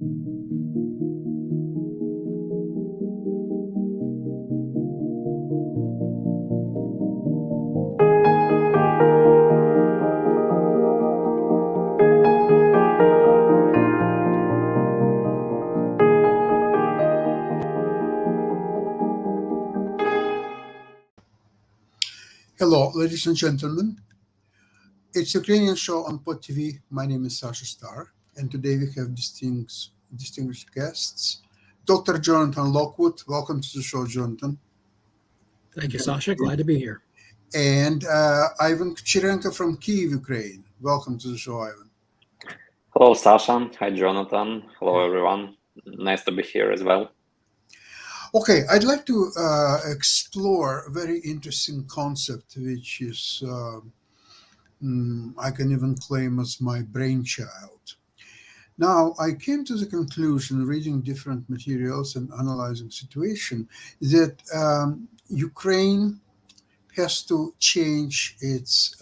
Hello, ladies and gentlemen. It's Ukrainian show on Pod TV. My name is Sasha Star, and today we have distinguished guests. Dr. Jonathan Lockwood, welcome to the show, Jonathan. Thank you, Sasha. Glad to be here. And Ivan Kucherenko from Kyiv, Ukraine. Welcome to the show, Ivan. Hello, Sasha. Hi, Jonathan. Hello, everyone. Nice to be here as well. Okay, I'd like to explore a very interesting concept, which is, I can even claim as my brainchild. Now, I came to the conclusion, reading different materials and analyzing situation, that Ukraine has to change its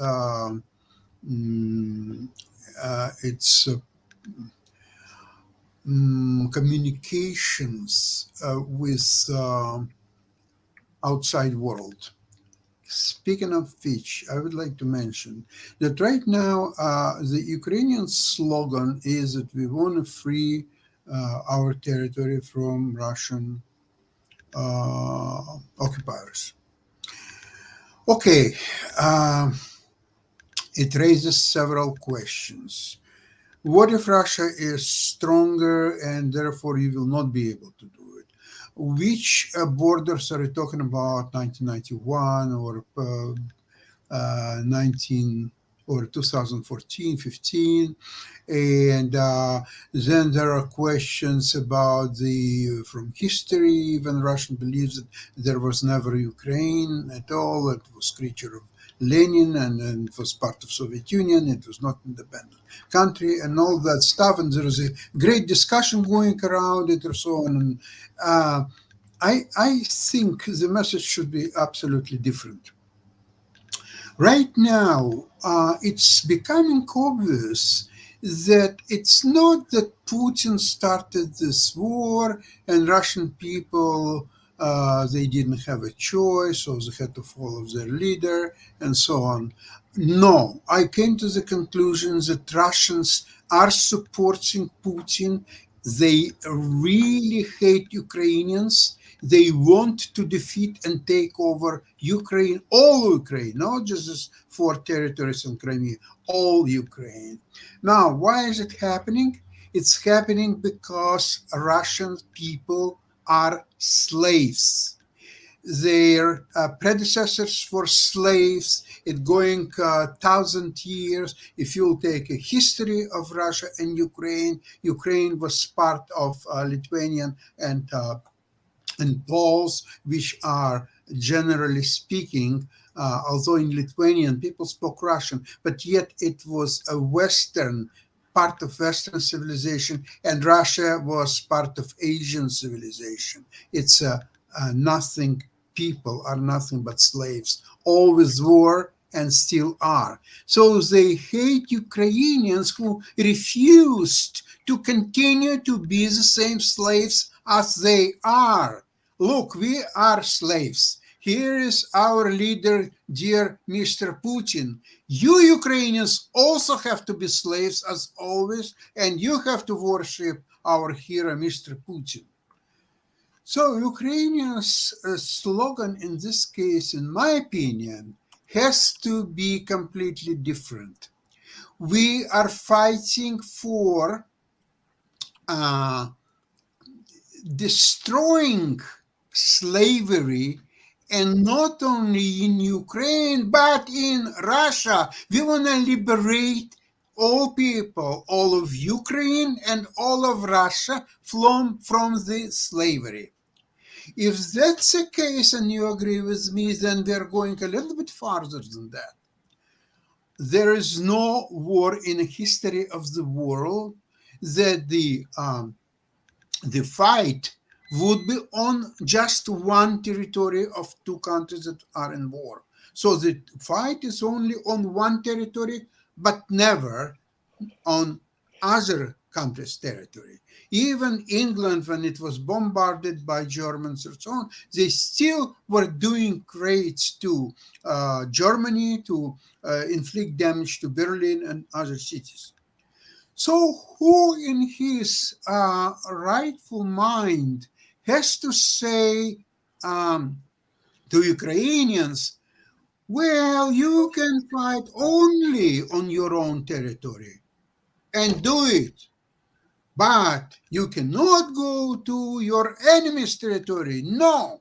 communications with outside world. Speaking of which, I would like to mention that right now the Ukrainian slogan is that we want to free our territory from Russian occupiers. Okay, it raises several questions. What if Russia is stronger and therefore you will not be able to do it? Which borders are we talking about? 1991 or 2014, 15, and then there are questions about from history. Even Russian believes that there was never Ukraine at all. It was creature of Lenin and it was part of Soviet Union. It was not independent country and all that stuff. And there is a great discussion going around it or so on. And I think the message should be absolutely different. Right now, it's becoming obvious that it's not that Putin started this war and Russian people, they didn't have a choice or they had to follow their leader and so on. No, I came to the conclusion that Russians are supporting Putin. They really hate Ukrainians. They want to defeat and take over Ukraine, all Ukraine, not just these 4 territories in Crimea, all Ukraine. Now, why is it happening? It's happening because Russian people are slaves. Their predecessors were slaves. It going 1,000 years. If you take a history of Russia and Ukraine was part of Lithuanian and Poles, which are generally speaking, although in Lithuanian people spoke Russian, but yet it was a Western part of Western civilization, and Russia was part of Asian civilization. It's nothing. People are nothing but slaves, always were and still are. So they hate Ukrainians who refused to continue to be the same slaves as they are. Look, we are slaves. Here is our leader, dear Mr. Putin. You Ukrainians also have to be slaves as always, and you have to worship our hero, Mr. Putin. So Ukrainians' slogan in this case, in my opinion, has to be completely different. We are fighting for destroying slavery, and not only in Ukraine, but in Russia. We want to liberate all people, all of Ukraine and all of Russia from the slavery. If that's the case and you agree with me, then we're going a little bit farther than that. There is no war in the history of the world that the fight would be on just one territory of 2 countries that are in war. So the fight is only on one territory, but never on other country's territory. Even England, when it was bombarded by Germans and so on, they still were doing raids to Germany to inflict damage to Berlin and other cities. So who in his rightful mind has to say to Ukrainians, well, you can fight only on your own territory and do it, but you cannot go to your enemy's territory. No.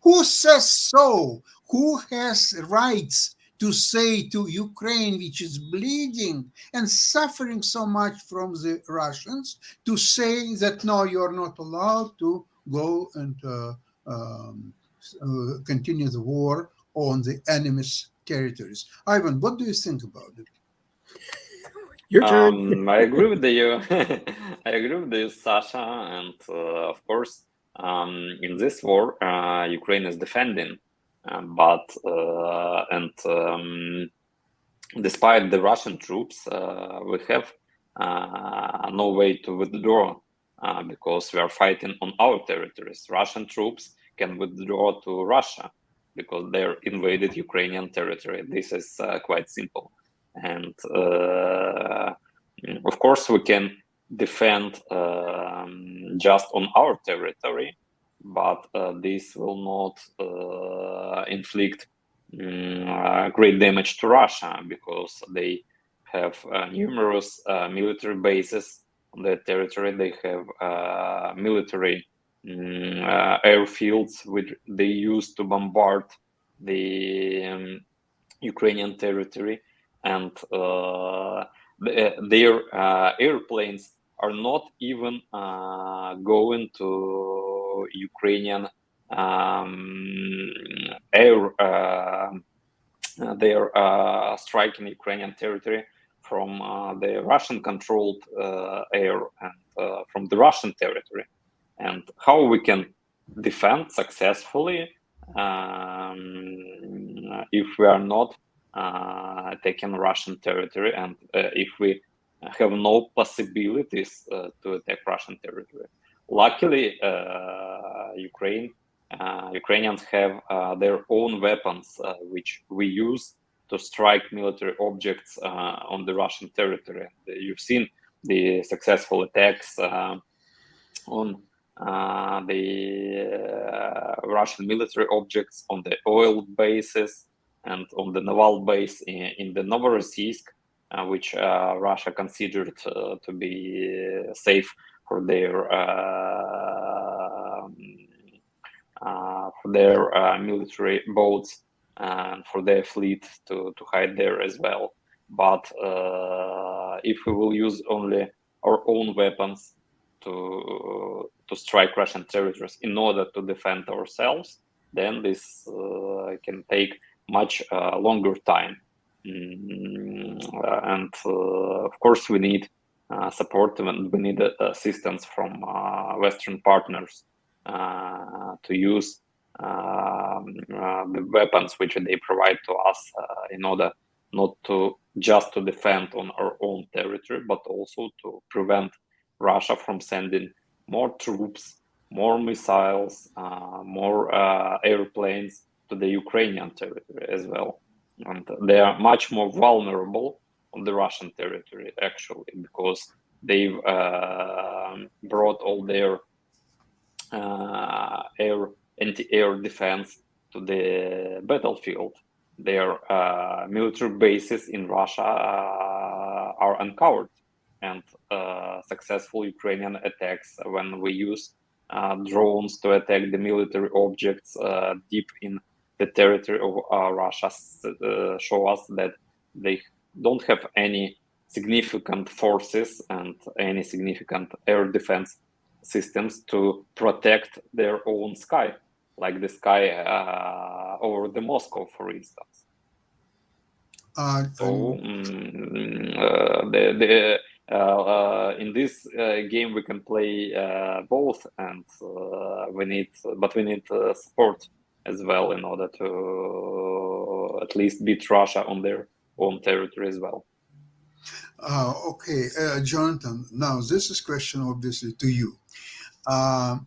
Who says so? Who has rights to say to Ukraine, which is bleeding and suffering so much from the Russians, to say that no, you're not allowed to go and continue the war on the enemy's territories? Ivan, what do you think about it? Your turn. I agree with you. I agree with you, Sasha, and of course, in this war, Ukraine is defending, but despite the Russian troops, we have no way to withdraw because we are fighting on our territories. Russian troops can withdraw to Russia because they invaded Ukrainian territory. This is quite simple. And of course, we can defend just on our territory, but this will not inflict great damage to Russia because they have numerous military bases on their territory. They have military airfields which they use to bombard the Ukrainian territory. And their airplanes are not even going to Ukrainian air. They are striking Ukrainian territory from the Russian-controlled air and from the Russian territory. And how we can defend successfully if we are not taking Russian territory, and if we have no possibilities to attack Russian territory. Luckily, Ukrainians have their own weapons, which we use to strike military objects on the Russian territory. You've seen the successful attacks on the Russian military objects, on the oil bases, and on the naval base in the Novorossiysk, which Russia considered to be safe for their military boats and for their fleet to hide there as well. But if we will use only our own weapons to strike Russian territories in order to defend ourselves, then this can take much longer time. And of course, we need support and we need assistance from Western partners to use the weapons which they provide to us in order not to just to defend on our own territory, but also to prevent Russia from sending more troops, more missiles, more airplanes to the Ukrainian territory as well. And they are much more vulnerable on the Russian territory, actually, because they've brought all their anti-air defense to the battlefield. Their military bases in Russia are uncovered, and successful Ukrainian attacks when we use drones to attack the military objects deep in the territory of Russia show us that they don't have any significant forces and any significant air defense systems to protect their own sky, like the sky over the Moscow, for instance. In this game we can play both, and we need support as well in order to at least beat Russia on their own territory as well. Okay, Jonathan. Now this is question obviously to you. Uh,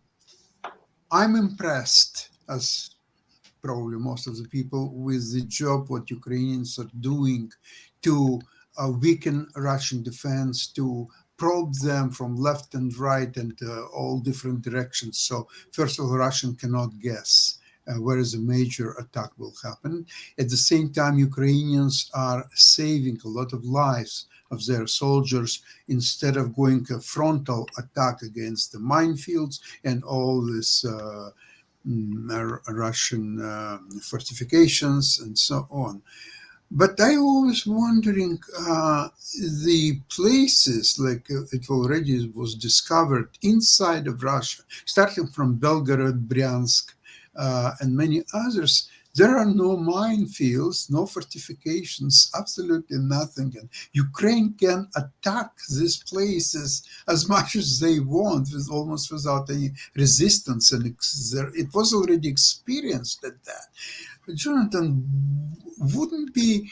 I'm impressed, as probably most of the people, with the job what Ukrainians are doing to weaken Russian defense, to probe them from left and right and all different directions. So first of all, Russian cannot guess where the major attack will happen. At the same time, Ukrainians are saving a lot of lives of their soldiers instead of going a frontal attack against the minefields and all this Russian fortifications and so on. But I was wondering, the places like it already was discovered inside of Russia, starting from Belgorod, Bryansk, and many others. There are no minefields, no fortifications, absolutely nothing. And Ukraine can attack these places as much as they want, with almost without any resistance. And it was already experienced at that. Jonathan, wouldn't be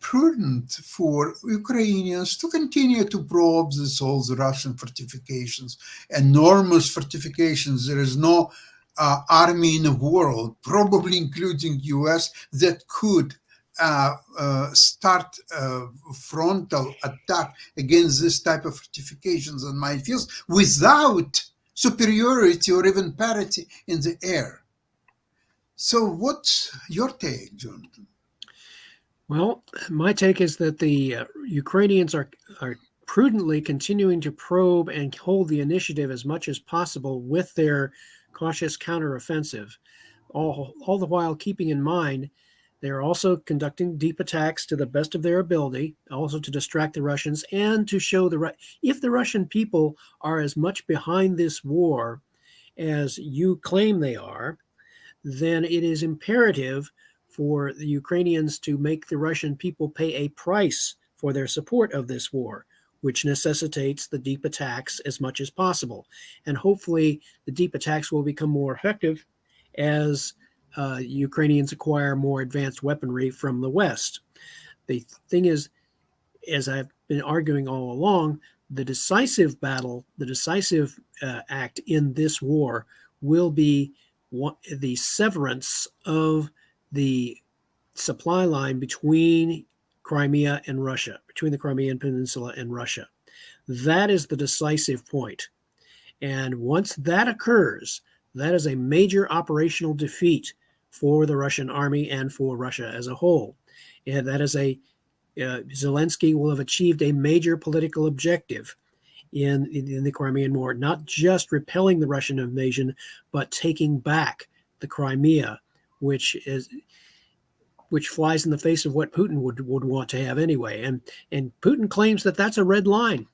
prudent for Ukrainians to continue to probe all the Russian fortifications, enormous fortifications? There is no army in the world, probably including US, that could start a frontal attack against this type of fortifications and minefields without superiority or even parity in the air. So what's your take, Jonathan? Well, my take is that the Ukrainians are prudently continuing to probe and hold the initiative as much as possible with their cautious counteroffensive, all the while keeping in mind they're also conducting deep attacks to the best of their ability, also to distract the Russians and to show if the Russian people are as much behind this war as you claim they are, then it is imperative for the Ukrainians to make the Russian people pay a price for their support of this war, which necessitates the deep attacks as much as possible. And hopefully the deep attacks will become more effective as Ukrainians acquire more advanced weaponry from the West. The thing is, as I've been arguing all along, the decisive battle, the decisive act in this war will be the severance of the supply line between Crimea and Russia, between the Crimean Peninsula and Russia. That is the decisive point. And once that occurs, that is a major operational defeat for the Russian army and for Russia as a whole. And that is Zelensky will have achieved a major political objective in the Crimean War, not just repelling the Russian invasion, but taking back the Crimea, which flies in the face of what Putin would want to have anyway. And Putin claims that that's a red line,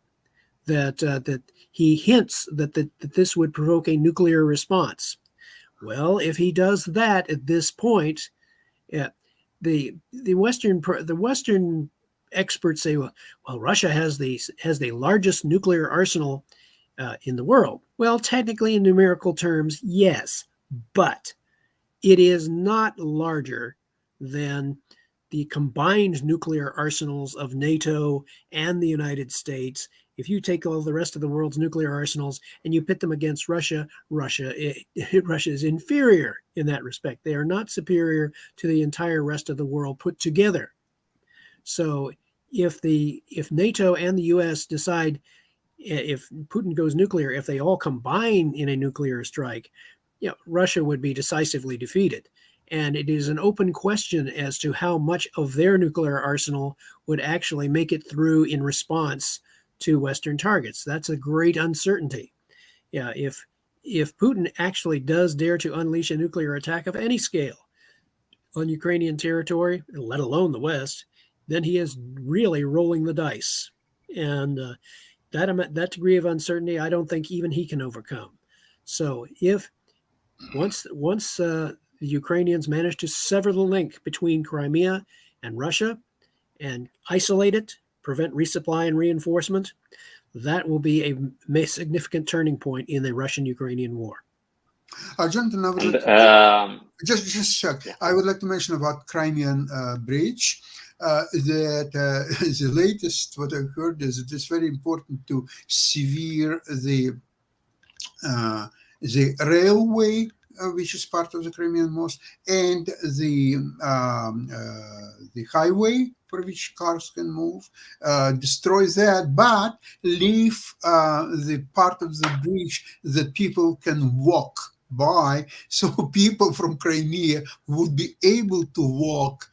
that he hints that this would provoke a nuclear response. Well, if he does that at this point, the Western experts say, well, Russia has the largest nuclear arsenal in the world. Well, technically, in numerical terms, yes, but it is not larger than the combined nuclear arsenals of NATO and the United States. If you take all the rest of the world's nuclear arsenals and you pit them against Russia, Russia is inferior in that respect. They are not superior to the entire rest of the world put together. So if NATO and the US decide, if Putin goes nuclear, if they all combine in a nuclear strike, Russia would be decisively defeated. And it is an open question as to how much of their nuclear arsenal would actually make it through in response to Western targets. That's a great uncertainty. Yeah, if Putin actually does dare to unleash a nuclear attack of any scale on Ukrainian territory, let alone the West, then he is really rolling the dice. And that degree of uncertainty, I don't think even he can overcome. So if once the Ukrainians manage to sever the link between Crimea and Russia and isolate it, prevent resupply and reinforcement, that will be a significant turning point in the Russian-Ukrainian war. Jonathan, I would like to mention about Crimean Bridge. that the latest what I heard is it is very important to sever the railway, which is part of the Crimean Mos, and the highway for which cars can move, destroy that, but leave the part of the bridge that people can walk by, so people from Crimea would be able to walk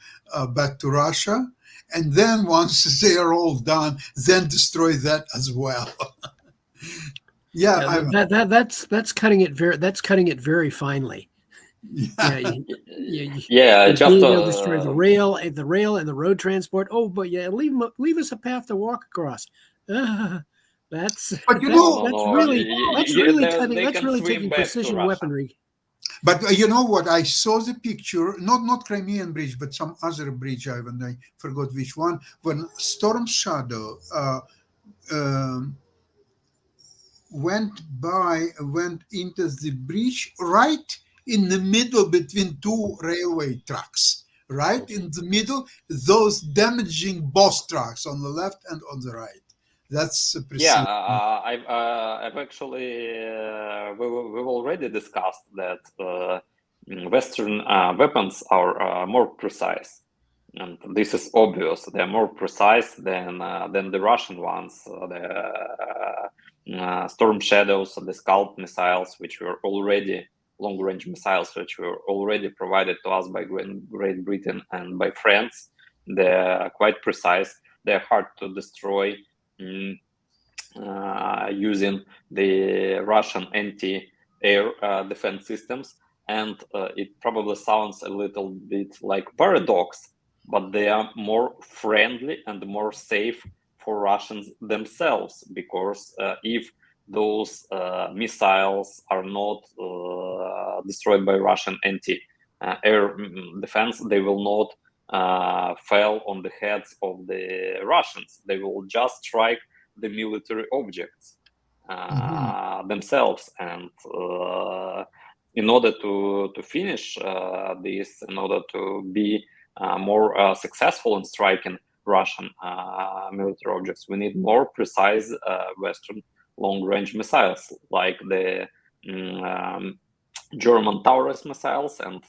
back to Russia. And then once they are all done, then destroy that as well. Yeah, that's cutting it very finely. Yeah, just they'll destroy the rail and the road transport. Oh, but yeah, leave us a path to walk across. That's really taking precision weaponry. But you know what? I saw the picture, not Crimean bridge, but some other bridge. I forgot which one. When Storm Shadow went into the bridge right in the middle between two railway tracks. Right in the middle, those damaging both tracks on the left and on the right. That's yeah. I've actually we've already discussed that Western weapons are more precise, and this is obvious. They're more precise than the Russian ones. The Storm Shadows, the Scalp missiles, which were already long-range missiles, which were already provided to us by Great Britain and by France. They're quite precise. They're hard to destroy using the Russian anti-air defense systems. And it probably sounds a little bit like paradox, but they are more friendly and more safe for Russians themselves, because if those missiles are not destroyed by Russian anti-air defense, they will not fall on the heads of the Russians. They will just strike the military objects themselves. And in order to finish this, in order to be more successful in striking Russian military objects, we need more precise Western long-range missiles, like the German Taurus missiles, and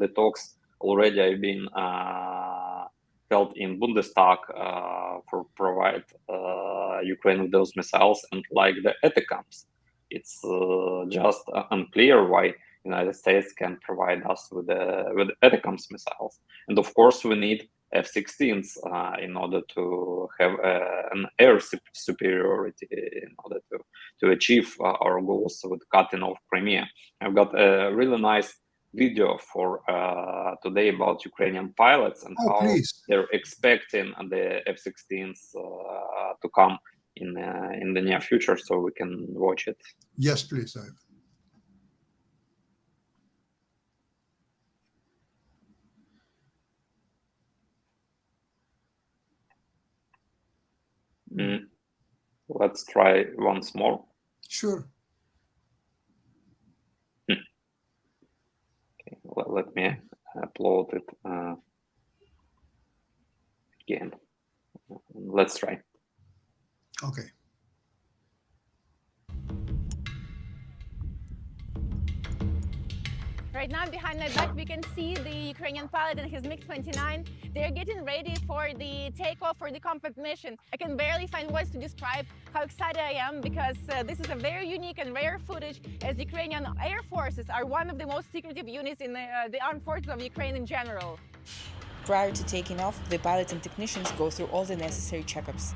the talks already have been held in Bundestag for provide Ukraine with those missiles, and like the ATACMS. It's just unclear why United States can provide us with ATACMS missiles, and of course we need F-16s in order to have an air superiority, in order to achieve our goals with cutting off Crimea. I've got a really nice video for today about Ukrainian pilots and how they're expecting the F-16s to come in the near future, so we can watch it. Yes, please, Ivan. Let's try once more. Sure. Okay, let me upload it again. Let's try. Okay. Right now, behind my back, we can see the Ukrainian pilot and his MiG-29. They're getting ready for the takeoff for the combat mission. I can barely find words to describe how excited I am, because this is a very unique and rare footage, as Ukrainian Air Forces are one of the most secretive units in the armed forces of Ukraine in general. Prior to taking off, the pilots and technicians go through all the necessary checkups.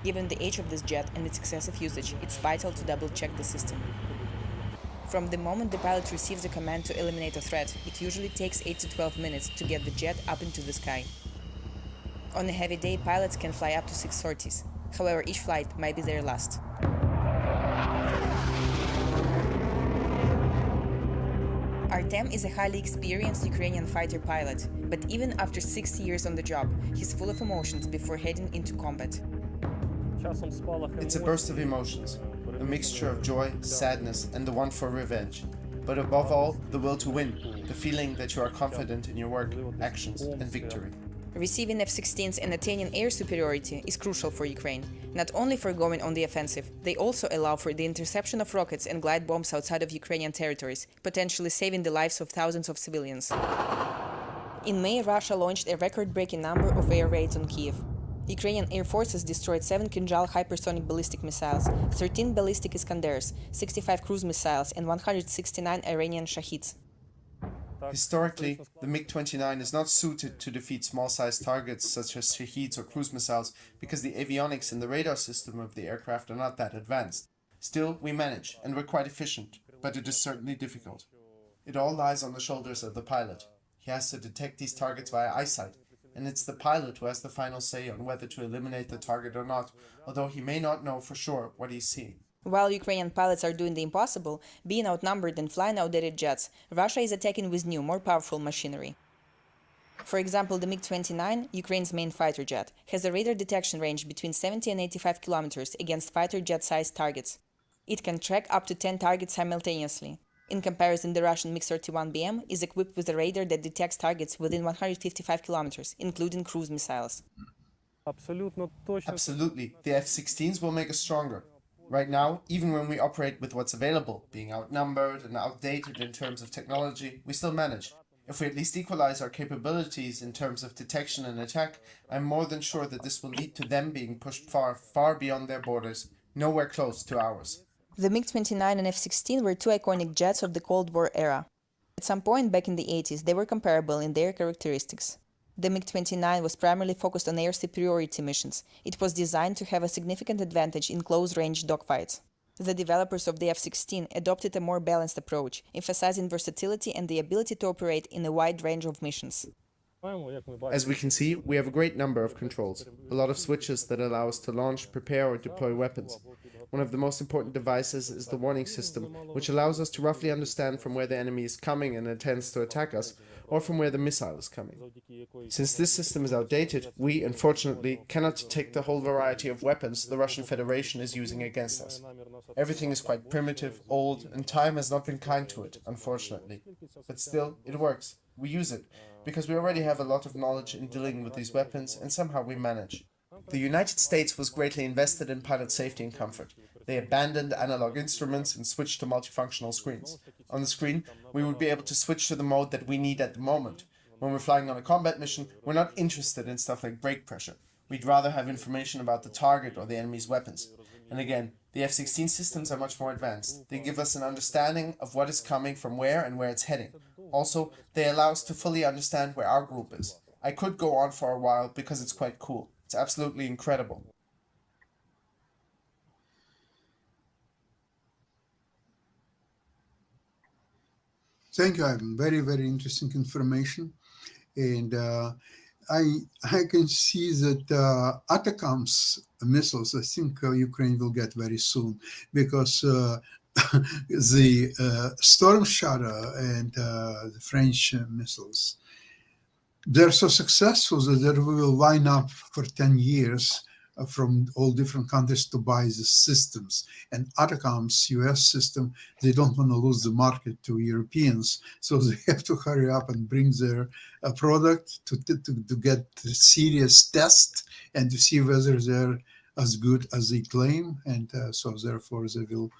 Given the age of this jet and its excessive usage, it's vital to double-check the system. From the moment the pilot receives a command to eliminate a threat, it usually takes 8 to 12 minutes to get the jet up into the sky. On a heavy day, pilots can fly up to 6 sorties. However, each flight might be their last. Artem is a highly experienced Ukrainian fighter pilot, but even after 60 years on the job, he's full of emotions before heading into combat. It's a burst of emotions, a mixture of joy, sadness, and the want for revenge. But above all, the will to win, the feeling that you are confident in your work, actions, and victory. Receiving F-16s and attaining air superiority is crucial for Ukraine, not only for going on the offensive, they also allow for the interception of rockets and glide bombs outside of Ukrainian territories, potentially saving the lives of thousands of civilians. In May, Russia launched a record-breaking number of air raids on Kiev. Ukrainian air forces destroyed 7 Kinjal hypersonic ballistic missiles, 13 ballistic Iskanders, 65 cruise missiles, and 169 Iranian Shahids. Historically, the MiG-29 is not suited to defeat small-sized targets such as Shahids or cruise missiles because the avionics and the radar system of the aircraft are not that advanced. Still, we manage, and we're quite efficient, but it is certainly difficult. It all lies on the shoulders of the pilot. He has to detect these targets via eyesight, and it's the pilot who has the final say on whether to eliminate the target or not, although he may not know for sure what he's seeing. While Ukrainian pilots are doing the impossible, being outnumbered and flying outdated jets, Russia is attacking with new, more powerful machinery. For example, the MiG-29, Ukraine's main fighter jet, has a radar detection range between 70 and 85 kilometers against fighter jet-sized targets. It can track up to 10 targets simultaneously. In comparison, the Russian MiG-31BM is equipped with a radar that detects targets within 155 kilometers, including cruise missiles. Absolutely, the F-16s will make us stronger. Right now, even when we operate with what's available, being outnumbered and outdated in terms of technology, we still manage. If we at least equalize our capabilities in terms of detection and attack, I'm more than sure that this will lead to them being pushed far, far beyond their borders, nowhere close to ours. The MiG-29 and F-16 were two iconic jets of the Cold War era. At some point back in the 80s, they were comparable in their characteristics. The MiG-29 was primarily focused on air superiority missions. It was designed to have a significant advantage in close-range dogfights. The developers of the F-16 adopted a more balanced approach, emphasizing versatility and the ability to operate in a wide range of missions. As we can see, we have a great number of controls, a lot of switches that allow us to launch, prepare or deploy weapons. One of the most important devices is the warning system, which allows us to roughly understand from where the enemy is coming and intends to attack us, or from where the missile is coming. Since this system is outdated, we, unfortunately, cannot detect the whole variety of weapons the Russian Federation is using against us. Everything is quite primitive, old, and time has not been kind to it, unfortunately. But still, it works. We use it, because we already have a lot of knowledge in dealing with these weapons, and somehow we manage. The United States was greatly invested in pilot safety and comfort. They abandoned analog instruments and switched to multifunctional screens. On the screen, we would be able to switch to the mode that we need at the moment. When we're flying on a combat mission, we're not interested in stuff like brake pressure. We'd rather have information about the target or the enemy's weapons. And again, the F-16 systems are much more advanced. They give us an understanding of what is coming from where and where it's heading. Also, they allow us to fully understand where our group is. I could go on for a while because it's quite cool. It's absolutely incredible. Thank you, Ivan. Very, very interesting information. And I can see that ATACMS missiles, I think Ukraine will get very soon, because the Storm Shadow and the French missiles, they're so successful that they will line up for 10 years from all different countries to buy the systems. And ATACMS, US system, they don't want to lose the market to Europeans, so they have to hurry up and bring their product to get the serious test and to see whether they're as good as they claim. And so therefore they will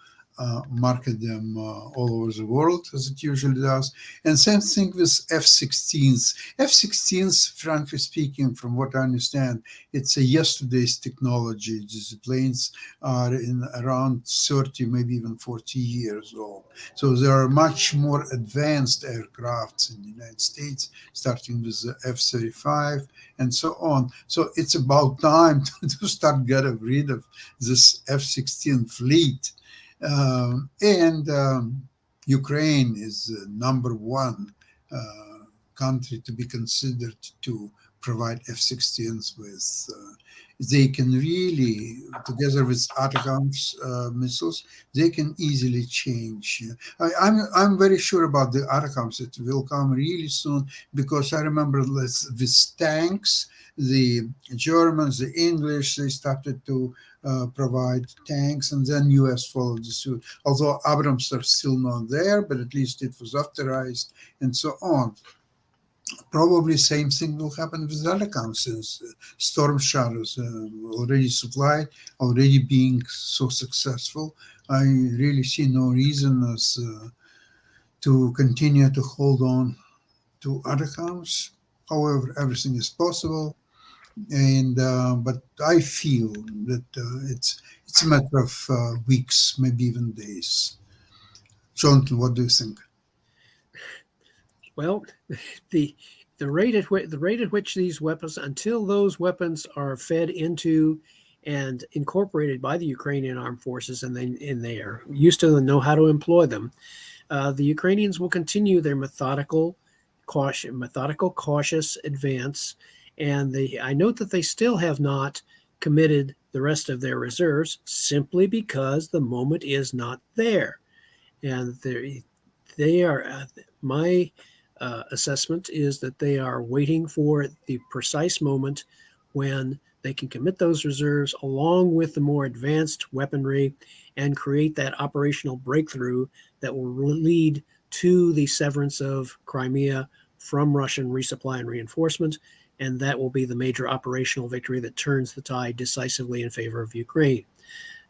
market them all over the world, as it usually does. And same thing with F-16s. F-16s, frankly speaking, from what I understand, it's a yesterday's technology. These planes are in around 30, maybe even 40 years old. So there are much more advanced aircrafts in the United States, starting with the F-35 and so on. So it's about time to start getting rid of this F-16 fleet. Ukraine is the number one country to be considered to provide F-16s with. They can really, together with ATACMS missiles, they can easily change. I'm very sure about the ATACMS. It will come really soon, because I remember with tanks, the Germans, the English, they started to provide tanks, and then US followed the suit. Although Abrams are still not there, but at least it was authorized and so on. Probably same thing will happen with other accounts since Storm Shadows already supplied, already being so successful. I really see no reason as to continue to hold on to other accounts. However, everything is possible, and but I feel that it's a matter of weeks, maybe even days. Jonathan, what do you think? Well, the the rate at which these weapons, until those weapons are fed into and incorporated by the Ukrainian armed forces, and they are used to and know how to employ them, the Ukrainians will continue their cautious advance. And I note that they still have not committed the rest of their reserves simply because the moment is not there. And they are, my assessment is that they are waiting for the precise moment when they can commit those reserves along with the more advanced weaponry and create that operational breakthrough that will lead to the severance of Crimea from Russian resupply and reinforcement. And that will be the major operational victory that turns the tide decisively in favor of Ukraine.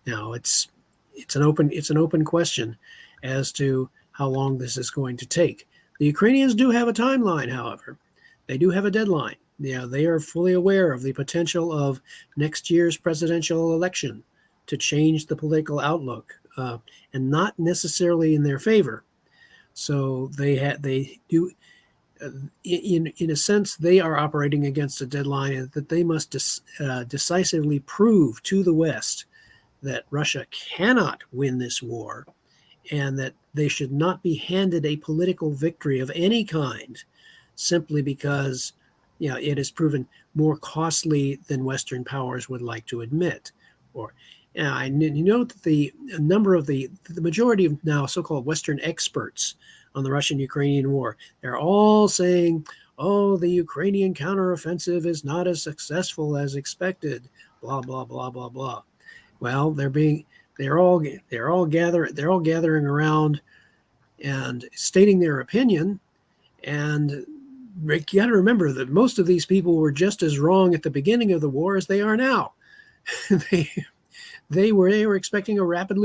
Now, it's an open question as to how long this is going to take. The Ukrainians do have a timeline, however. They do have a deadline. Yeah, they are fully aware of the potential of next year's presidential election to change the political outlook, and not necessarily in their favor. So they do, in a sense, they are operating against a deadline that they must decisively prove to the West that Russia cannot win this war, and that they should not be handed a political victory of any kind simply because it has proven more costly than Western powers would like to admit. Or I note that the number of the majority of now so-called Western experts on the Russian-Ukrainian war, they're all saying, oh, the Ukrainian counteroffensive is not as successful as expected, blah, blah, blah, blah, blah. Well, they're all gathering around and stating their opinion. And you got to remember that most of these people were just as wrong at the beginning of the war as they are now. they were expecting a rapid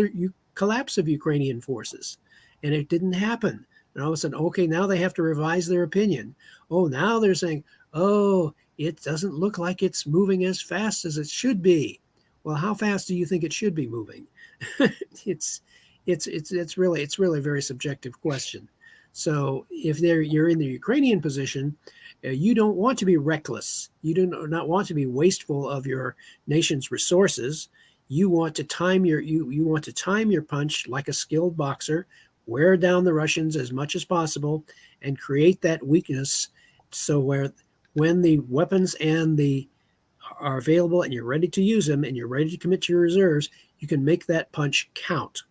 collapse of Ukrainian forces, and it didn't happen. And all of a sudden, okay, now they have to revise their opinion. Oh, now they're saying, oh, it doesn't look like it's moving as fast as it should be. Well, how fast do you think it should be moving? It's really a very subjective question. So if you're in the Ukrainian position, you don't want to be reckless. You do not want to be wasteful of your nation's resources. You want to time your punch like a skilled boxer, wear down the Russians as much as possible, and create that weakness. So when the weapons are available and you're ready to use them and you're ready to commit to your reserves, you can make that punch count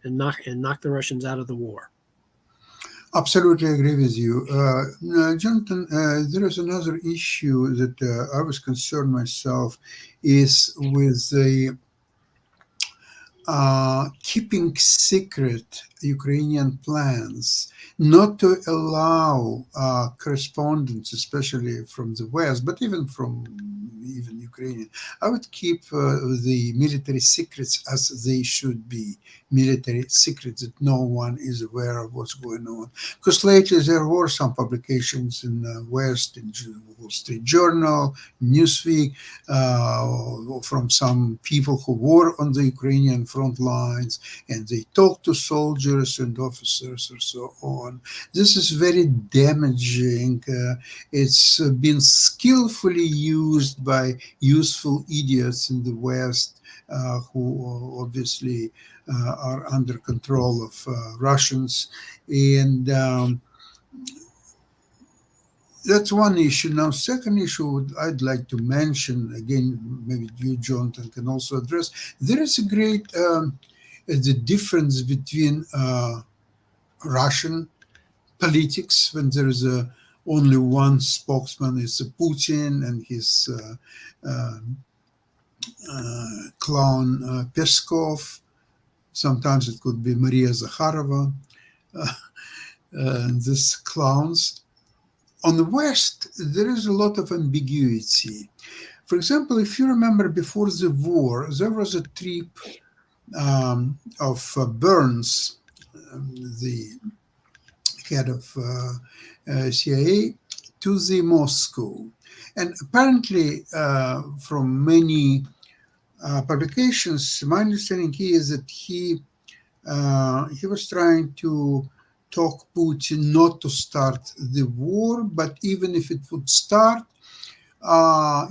and knock the Russians out of the war. Absolutely agree with you. Jonathan, there is another issue that I was concerned myself is with the keeping secret Ukrainian plans not to allow correspondence, especially from the West, but even from Ukrainian. I would keep the military secrets as they should be, military secrets that no one is aware of what's going on. Because lately there were some publications in the West, in Wall Street Journal, Newsweek, from some people who were on the Ukrainian front lines, and they talked to soldiers and officers or so on. This is very damaging. It's been skillfully used by useful idiots in the West who obviously are under control of Russians. And that's one issue. Now, second issue I'd like to mention, again, maybe you, Jonathan, can also address. There is a great the difference between Russian politics when there is only one spokesman, it's Putin and his clown Peskov. Sometimes it could be Maria Zakharova. These clowns. on the West, there is a lot of ambiguity. For example, if you remember before the war, there was a trip of Burns, the head of CIA, to the Moscow. And apparently, from many publications, my understanding is that he was trying to talk Putin not to start the war, but even if it would start,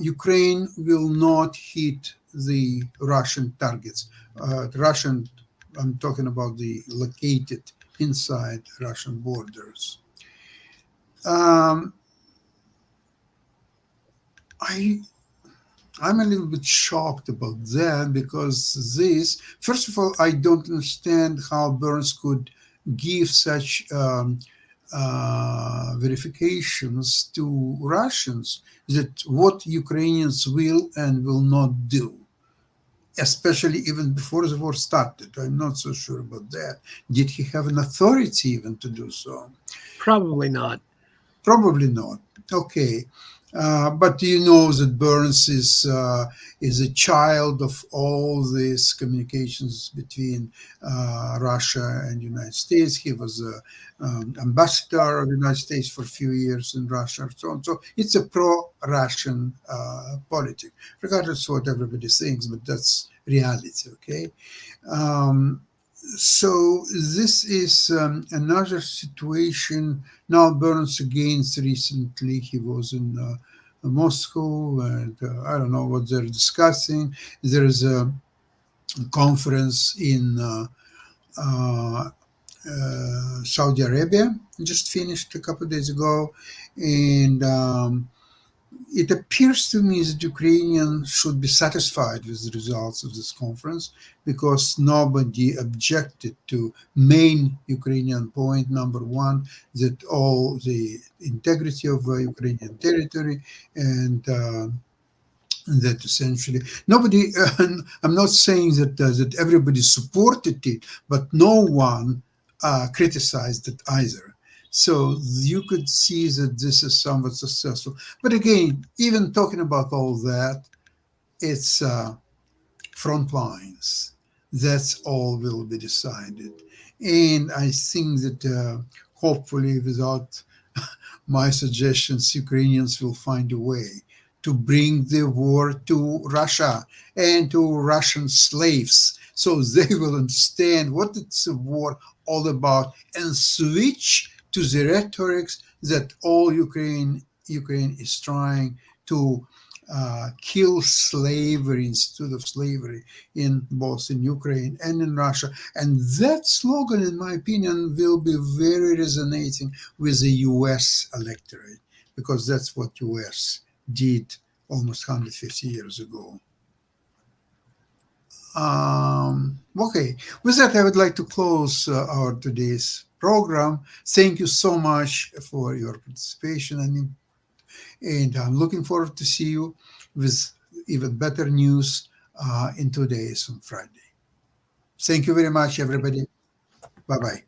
Ukraine will not hit the Russian targets. I'm talking about the located inside Russian borders. I'm a little bit shocked about that because first of all, I don't understand how Burns could give such verifications to Russians that what Ukrainians will and will not do, especially even before the war started. I'm not so sure about that. Did he have an authority even to do so? Probably not. Probably not. Okay. But you know that Burns is a child of all these communications between Russia and the United States. He was ambassador of the United States for a few years in Russia and so on. So it's a pro-Russian politic, regardless of what everybody thinks, but that's reality, okay? So this is another situation. Now Burns against recently he was in Moscow, and I don't know what they're discussing. There is a conference in Saudi Arabia, just finished a couple of days ago, and it appears to me that Ukrainians should be satisfied with the results of this conference because nobody objected to main Ukrainian point number one, that all the integrity of Ukrainian territory and that essentially nobody. I'm not saying that everybody supported it, but no one criticized it either. So you could see that this is somewhat successful. But again, even talking about all that, it's front lines. That's all will be decided. And I think that hopefully without my suggestions, Ukrainians will find a way to bring the war to Russia and to Russian slaves so they will understand what it's a war all about and switch to the rhetorics that all Ukraine is trying to kill slavery instead of slavery in both in Ukraine and in Russia. And that slogan, in my opinion, will be very resonating with the US electorate because that's what US did almost 150 years ago. Okay, with that, I would like to close our today's program. Thank you so much for your participation, and I'm looking forward to see you with even better news in 2 days on Friday. Thank you very much, everybody. Bye-bye.